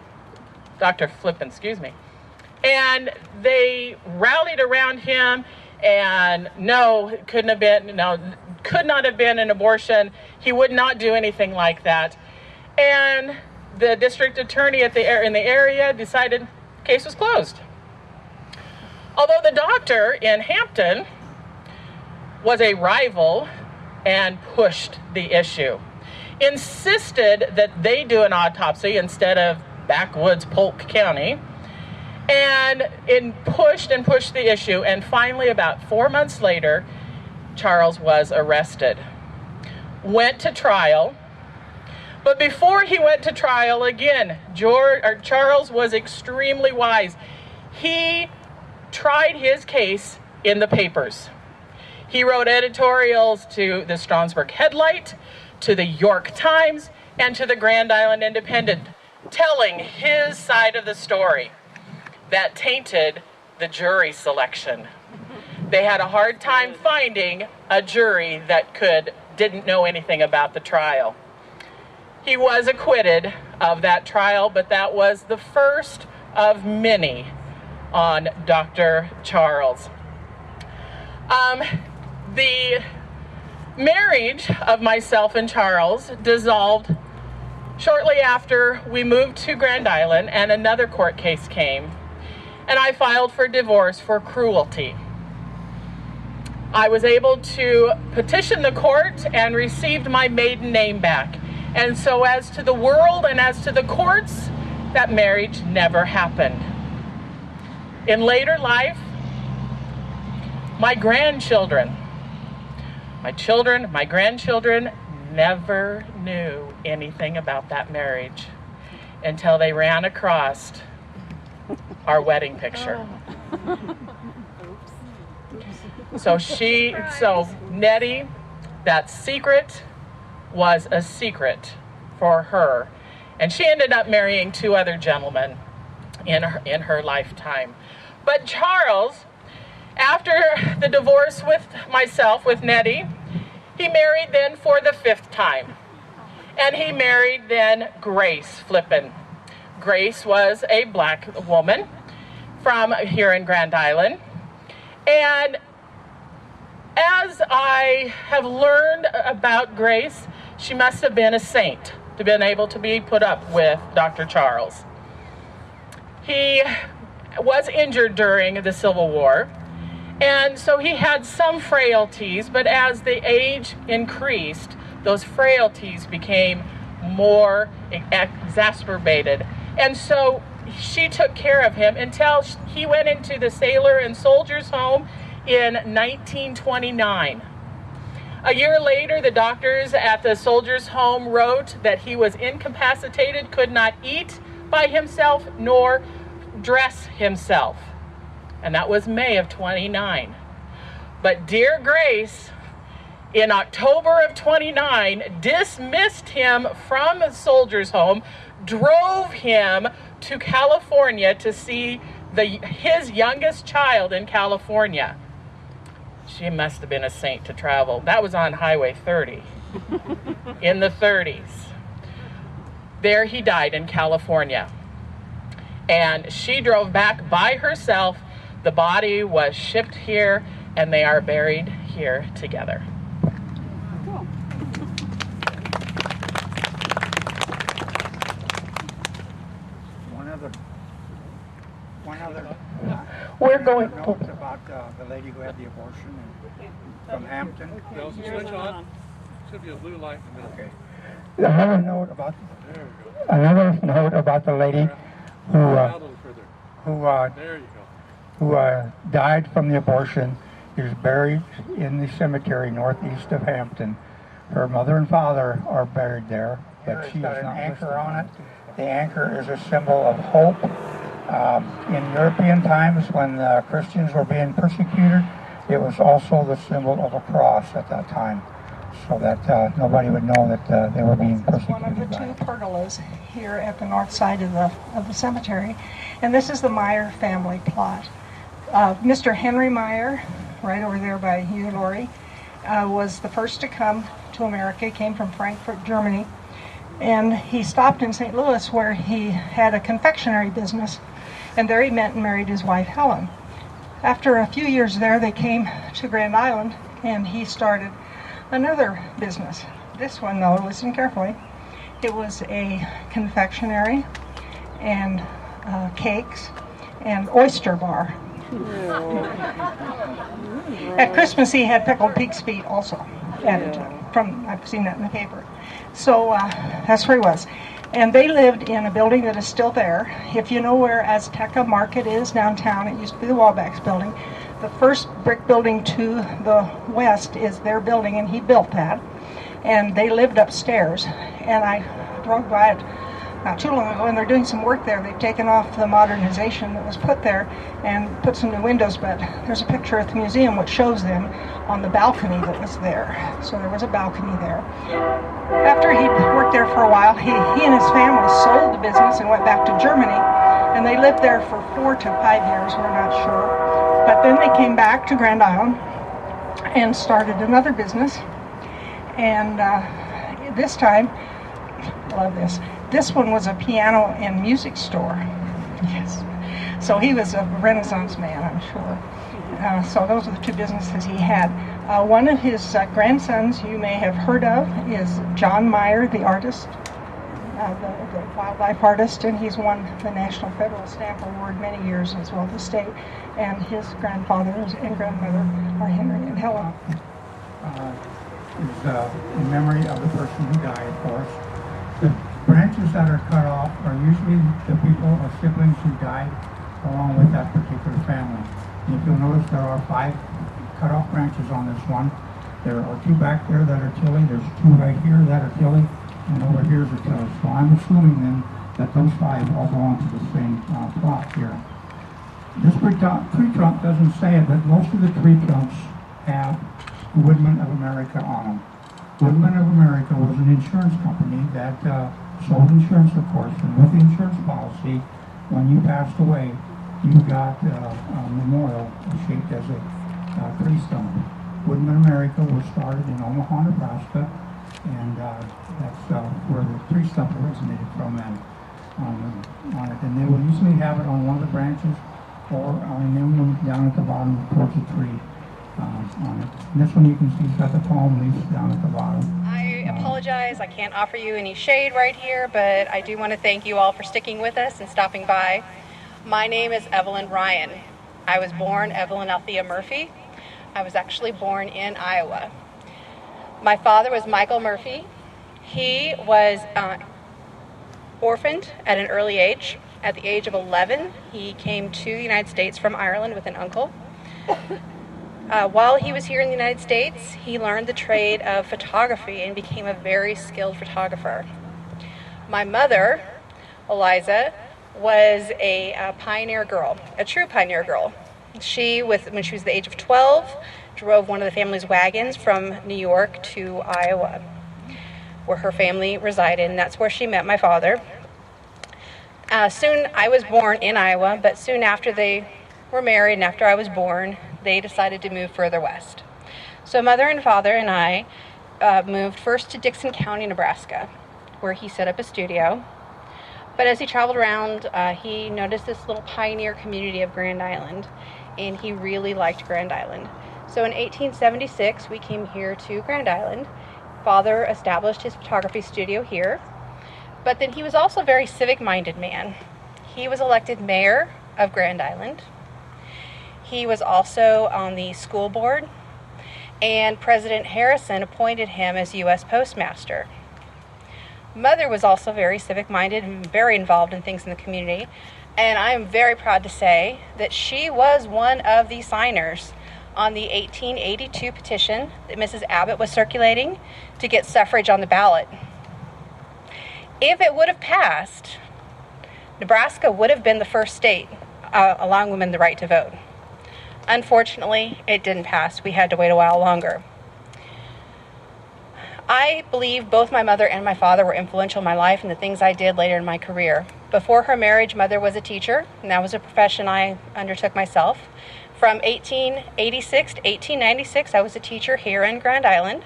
and they rallied around him. And no, could not have been an abortion. He would not do anything like that. And the district attorney in the area decided the case was closed. Although the doctor in Hampton was a rival and pushed the issue, insisted that they do an autopsy instead of backwoods Polk County, and pushed the issue, and finally, about 4 months later, Charles was arrested. Went to trial, but before he went to trial, again, Charles was extremely wise. He tried his case in the papers. He wrote editorials to the Stromsburg Headlight, to the York Times, and to the Grand Island Independent, telling his side of the story. That tainted the jury selection. They had a hard time finding a jury that didn't know anything about the trial. He was acquitted of that trial, but that was the first of many on Dr. Charles. The marriage of myself and Charles dissolved shortly after we moved to Grand Island, and another court case came, and I filed for divorce for cruelty. I was able to petition the court and received my maiden name back. And so as to the world and as to the courts, that marriage never happened. In later life, my grandchildren never knew anything about that marriage until they ran across our wedding picture. So Nettie, that secret was a secret for her. And she ended up marrying 2 other gentlemen in her lifetime. But Charles, after the divorce with myself, with Nettie, he married then for the 5th time. And he married then Grace Flippen. Grace was a black woman from here in Grand Island. And as I have learned about Grace, she must have been a saint to have been able to be put up with Dr. Charles. He was injured during the Civil War, and so he had some frailties, but as the age increased, those frailties became more exacerbated. And so she took care of him until he went into the Sailor and Soldiers Home in 1929. A year later, the doctors at the Soldiers Home wrote that he was incapacitated, could not eat by himself nor dress himself. And that was May of 29. But dear Grace, in October of 29, dismissed him from the Soldiers Home, drove him to California to see his youngest child in California. She must have been a saint to travel. That was on Highway 30 in the 30s. There he died in California. And she drove back by herself. The body was shipped here, and they are buried here together. One other We're going note about the lady who had the abortion from Hampton. No, switch on. Should be a blue light in the middle. Okay. Another note about the lady A little further. who There you go. died from the abortion is buried in the cemetery northeast of Hampton. Her mother and father are buried there, but she has an anchor on it. The anchor is a symbol of hope. In European times, when Christians were being persecuted, it was also the symbol of a cross at that time, so that nobody would know that they were being persecuted. One of the two pergolas here at the north side of the cemetery, and this is the Meyer family plot. Mr. Henry Meyer, right over there by you, Lori, was the first to come to America. He came from Frankfurt, Germany, and he stopped in St. Louis where he had a confectionery business, and there he met and married his wife Helen. After a few years there, they came to Grand Island, and he started another business. This one, though, listen carefully, it was a confectionery and cakes and oyster bar. At Christmas, he had pickled pig's feet also added to it. I've seen that in the paper. So that's where he was. And they lived in a building that is still there. If you know where Azteca Market is downtown, it used to be the Wabax building. The first brick building to the west is their building, and he built that. And they lived upstairs. And I drove by it not too long ago, and they're doing some work there. They've taken off the modernization that was put there and put some new windows, but there's a picture at the museum which shows them on the balcony that was there. So there was a balcony there. After he'd worked there for a while, he and his family sold the business and went back to Germany, and they lived there for 4 to 5 years, we're not sure. But then they came back to Grand Island and started another business, and this time, love this, this one was a piano and music store. Yes. So he was a Renaissance man, I'm sure. So those are the two businesses he had. One of his grandsons you may have heard of is John Meyer, the artist, the wildlife artist, and he's won the National Federal Stamp Award many years as well as the state. And his grandfathers and grandmother are Henry and Helen. Is in memory of the person who died, of course. The branches that are cut off are usually the people or siblings who died along with that particular family. And if you'll notice, there are 5 cut off branches on this one. There are 2 back there that are Tilly, there's 2 right here that are Tilly, and over here is a Tilly. So I'm assuming then that those 5 all belong to the same plot here. This tree trunk doesn't say it, but most of the tree trunks have Woodman of America on them. Woodman of America was an insurance company that sold insurance, of course, and with the insurance policy, when you passed away, you got a memorial shaped as a tree stump. Woodman America was started in Omaha, Nebraska, and that's where the tree stump originated from and on it. And they will usually have it on one of the branches or an emblem down at the bottom towards the tree. On it. And this one you can see it's got the palm leaves down at the bottom. I apologize, I can't offer you any shade right here, but I do want to thank you all for sticking with us and stopping by. My name is Evelyn Ryan. I was born Evelyn Althea Murphy. I was actually born in Iowa. My father was Michael Murphy. He was orphaned at an early age. At the age of 11, he came to the United States from Ireland with an uncle. While he was here in the United States, he learned the trade of photography and became a very skilled photographer. My mother, Eliza, was a pioneer girl, a true pioneer girl. She, when she was the age of 12, drove one of the family's wagons from New York to Iowa, where her family resided, and that's where she met my father. Soon, I was born in Iowa, but soon after they were married and after I was born, they decided to move further west. So mother and father and I moved first to Dixon County, Nebraska, where he set up a studio. But as he traveled around, he noticed this little pioneer community of Grand Island, and he really liked Grand Island. So in 1876, we came here to Grand Island. Father established his photography studio here, but then he was also a very civic-minded man. He was elected mayor of Grand Island. He was also on the school board, and President Harrison appointed him as U.S. Postmaster. Mother was also very civic-minded and very involved in things in the community, and I am very proud to say that she was one of the signers on the 1882 petition that Mrs. Abbott was circulating to get suffrage on the ballot. If it would have passed, Nebraska would have been the first state allowing women the right to vote. Unfortunately, it didn't pass. We had to wait a while longer. I believe both my mother and my father were influential in my life and the things I did later in my career. Before her marriage, mother was a teacher, and that was a profession I undertook myself. From 1886 to 1896, I was a teacher here in Grand Island.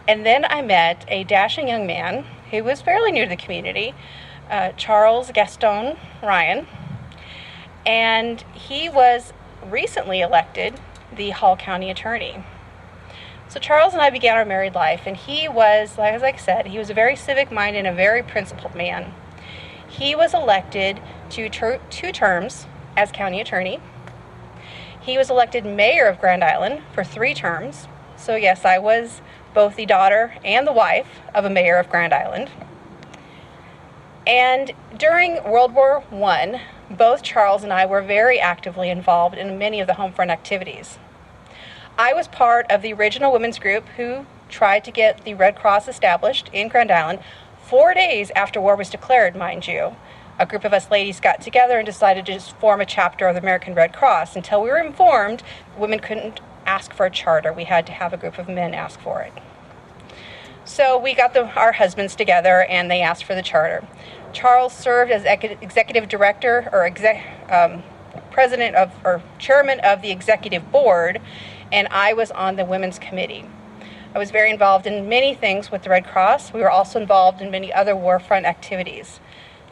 And then I met a dashing young man who was fairly new to the community, Charles Gaston Ryan. And he was recently elected the Hall County Attorney. So Charles and I began our married life, and he was, like I said, he was a very civic-minded and a very principled man. He was elected to two terms as county attorney. He was elected mayor of Grand Island for 3 terms. So yes, I was both the daughter and the wife of a mayor of Grand Island. And during World War I, both Charles and I were very actively involved in many of the home front activities. I was part of the original women's group who tried to get the Red Cross established in Grand Island 4 days after war was declared, mind you. A group of us ladies got together and decided to just form a chapter of the American Red Cross. Until we were informed, women couldn't ask for a charter. We had to have a group of men ask for it. So we got our husbands together and they asked for the charter. Charles served as executive director or president of or chairman of the executive board, and I was on the women's committee. I was very involved in many things with the Red Cross. We were also involved in many other war front activities.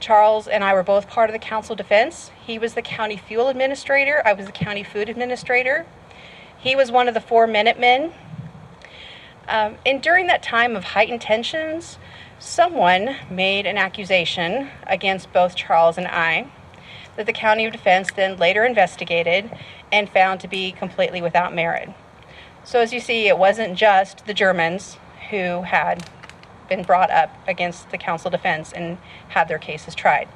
Charles and I were both part of the Council of Defense. He was the county fuel administrator. I was the county food administrator. He was one of the 4 Minutemen. And during that time of heightened tensions, someone made an accusation against both Charles and I that the County of Defense then later investigated and found to be completely without merit. So as you see, it wasn't just the Germans who had been brought up against the Council of Defense and had their cases tried.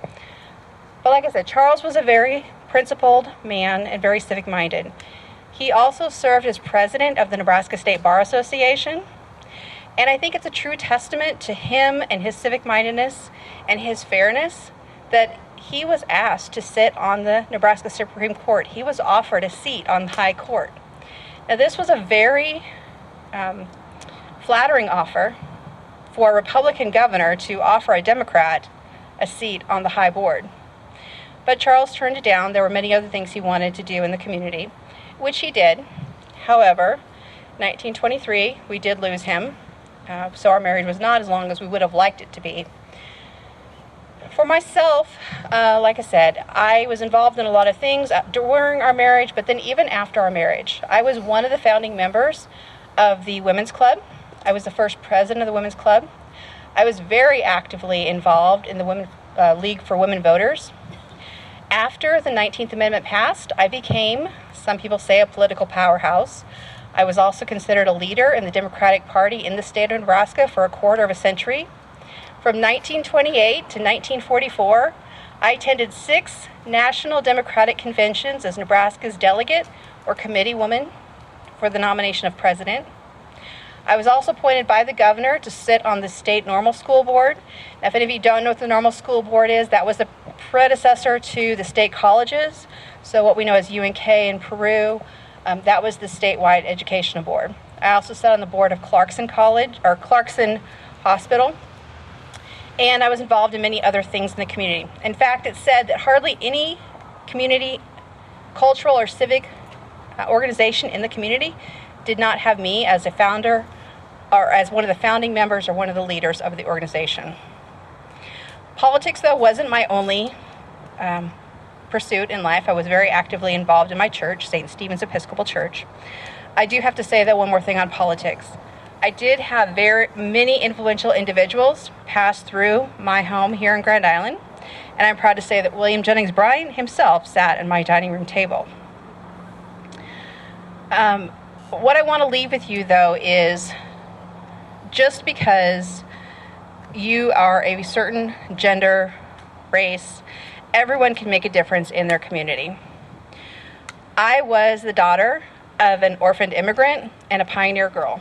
But like I said, Charles was a very principled man and very civic-minded. He also served as president of the Nebraska State Bar Association, and I think it's a true testament to him and his civic-mindedness and his fairness that he was asked to sit on the Nebraska Supreme Court. He was offered a seat on the High Court. Now this was a very flattering offer for a Republican governor to offer a Democrat a seat on the High Board. But Charles turned it down. There were many other things he wanted to do in the community, which he did. However, 1923, we did lose him, so our marriage was not as long as we would have liked it to be. For myself, like I said, I was involved in a lot of things during our marriage, but then even after our marriage. I was one of the founding members of the Women's Club. I was the first president of the Women's Club. I was very actively involved in the League for Women Voters. After the 19th Amendment passed, I became, some people say, a political powerhouse. I was also considered a leader in the Democratic Party in the state of Nebraska for a quarter of a century. From 1928 to 1944, I attended 6 national Democratic conventions as Nebraska's delegate or committee woman for the nomination of president. I was also appointed by the governor to sit on the state normal school board. Now, if any of you don't know what the normal school board is, that was the predecessor to the state colleges. So what we know as UNK in Peru, that was the statewide educational board. I also sat on the board of Clarkson College or Clarkson Hospital. And I was involved in many other things in the community. In fact, it's said that hardly any community, cultural or civic organization in the community did not have me as a founder or as one of the founding members or one of the leaders of the organization. Politics, though, wasn't my only pursuit in life. I was very actively involved in my church, St. Stephen's Episcopal Church. I do have to say that one more thing on politics. I did have very many influential individuals pass through my home here in Grand Island, and I'm proud to say that William Jennings Bryan himself sat at my dining room table. What I want to leave with you, though, is just because you are a certain gender, race, everyone can make a difference in their community. I was the daughter of an orphaned immigrant and a pioneer girl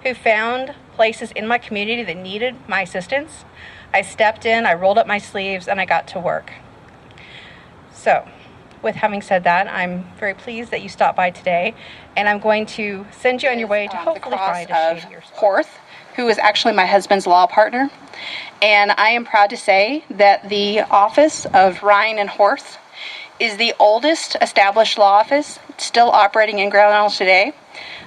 who found places in my community that needed my assistance. I stepped in, I rolled up my sleeves, and I got to work. So, with having said that, I'm very pleased that you stopped by today, and I'm going to send you on your way to hopefully find a shadier spot. Horth, who is actually my husband's law partner, and I am proud to say that the office of Ryan and Horth is the oldest established law office still operating in Grand Island today.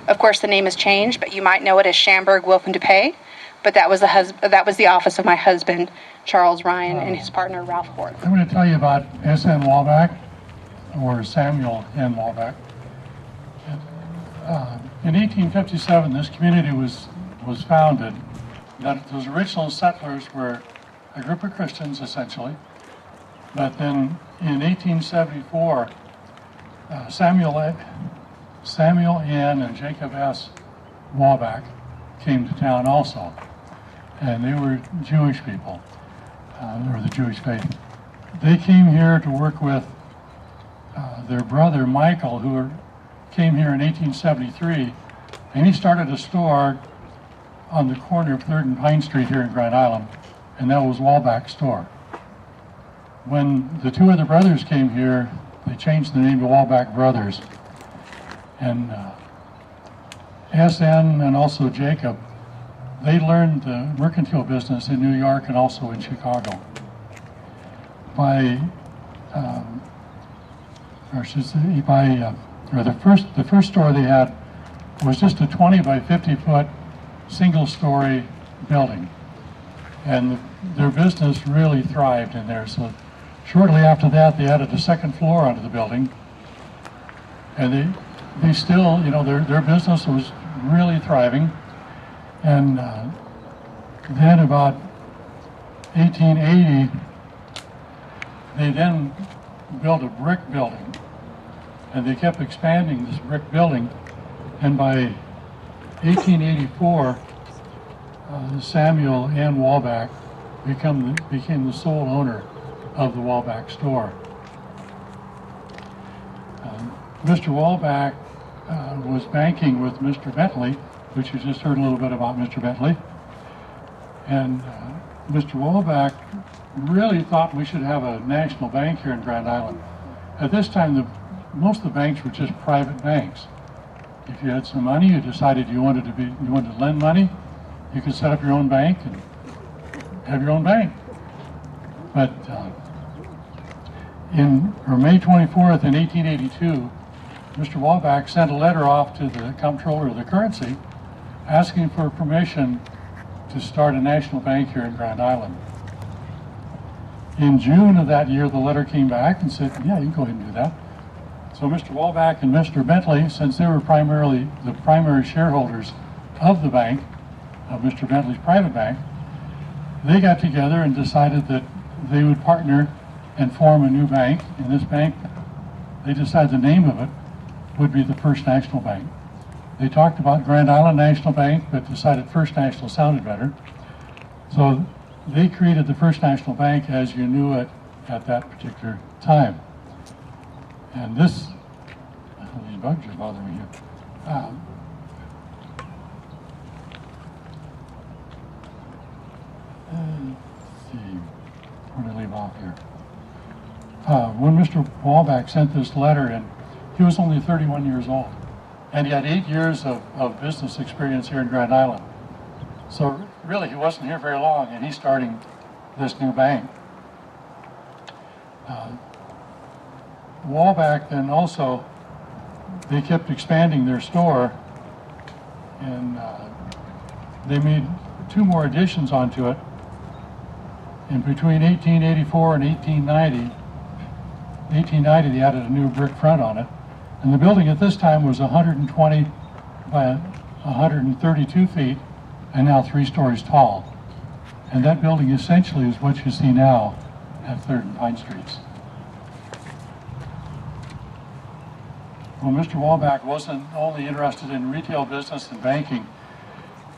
Of course, the name has changed, but you might know it as Schamberg, Wolf and DuPay. But that was the office of my husband, Charles Ryan, and his partner, Ralph Horth. I'm going to tell you about S.N. Walbach, or Samuel N. Walbach. In 1857, this community was founded. Those original settlers were a group of Christians, essentially. But then in 1874, Samuel N. and Jacob S. Walbach came to town also. And they were Jewish people, or the Jewish faith. They came here to work with their brother Michael, who came here in 1873, and he started a store on the corner of 3rd and Pine Street here in Grand Island, and that was Walbach's store. When the two other brothers came here, they changed the name to Walbach Brothers. And S.N. and also Jacob, they learned the mercantile business in New York and also in Chicago. The first store they had was just a 20 by 50 foot single-story building, and their business really thrived in there. So shortly after that, they added a second floor onto the building, and they still, their business was really thriving. And then about 1880, they then built a brick building, and they kept expanding this brick building. And by 1884, Samuel N. Walbach became the sole owner of the Walbach store. Mr. Walbach was banking with Mr. Bentley, which you just heard a little bit about Mr. Bentley. And Mr. Walbach really thought we should have a national bank here in Grand Island. At this time, most of the banks were just private banks. If you had some money, you decided you wanted to lend money, you could set up your own bank and have your own bank. But on May 24th in 1882, Mr. Walbach sent a letter off to the comptroller of the currency asking for permission to start a national bank here in Grand Island. In June of that year, the letter came back and said, yeah, you can go ahead and do that. So Mr. Walbach and Mr. Bentley, since they were primarily the primary shareholders of the bank, of Mr. Bentley's private bank, they got together and decided that they would partner and form a new bank. In this bank, they decided the name of it would be the First National Bank. They talked about Grand Island National Bank, but decided First National sounded better. So they created the First National Bank as you knew it at that particular time. And these bugs are bothering me here. Let's see, where did I leave off here? When Mr. Walbach sent this letter in, he was only 31 years old. And he had 8 years of business experience here in Grand Island. So really, he wasn't here very long, and he's starting this new bank. Walbach then also, they kept expanding their store, and they made 2 more additions onto it. And between 1884 and 1890, they added a new brick front on it. And the building at this time was 120 by 132 feet, and now 3 stories tall. And that building essentially is what you see now at 3rd and Pine Streets. Well, Mr. Walbach wasn't only interested in retail business and banking.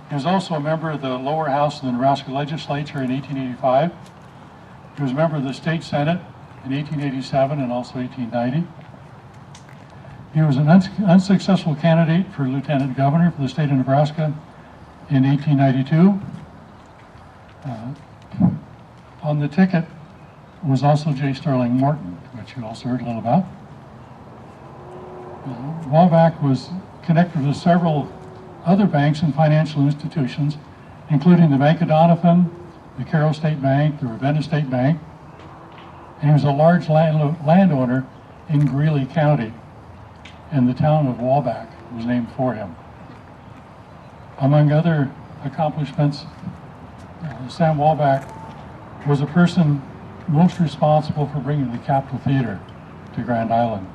He was also a member of the lower house of the Nebraska legislature in 1885. He was a member of the state senate in 1887 and also 1890. He was an unsuccessful candidate for lieutenant governor for the state of Nebraska in 1892. On the ticket was also J. Sterling Morton, which you also heard a little about. Wallbach was connected with several other banks and financial institutions, including the Bank of Doniphan, the Carroll State Bank, the Ravenna State Bank, and he was a large landowner in Greeley County, and the town of Wallbach was named for him. Among other accomplishments, Sam Wallbach was a person most responsible for bringing the Capitol Theater to Grand Island.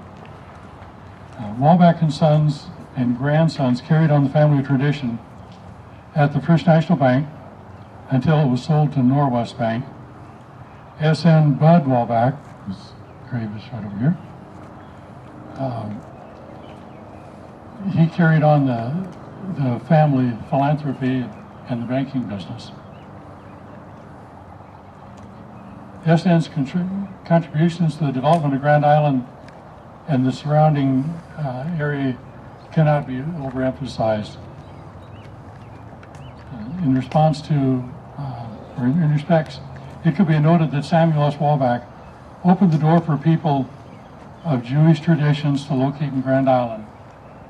Wallbach and Sons and grandsons carried on the family tradition at the First National Bank until it was sold to Norwest Bank. S.N. Bud Wallbach, whose grave is right over here, he carried on the family philanthropy and the banking business. SN's contributions to the development of Grand Island and the surrounding area cannot be overemphasized. In response to, or in respects, it could be noted that Samuel S. Wallbach opened the door for people of Jewish traditions to locate in Grand Island.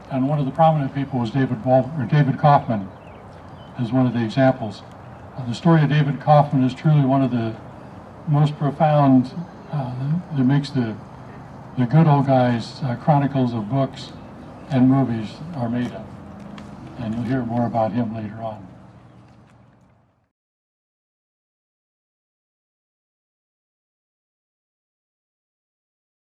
And one of the prominent people was David Kaufman, as one of the examples. The story of David Kaufman is truly one of the most profound, that makes the good old guys chronicles of books and movies are made of. And you'll hear more about him later on.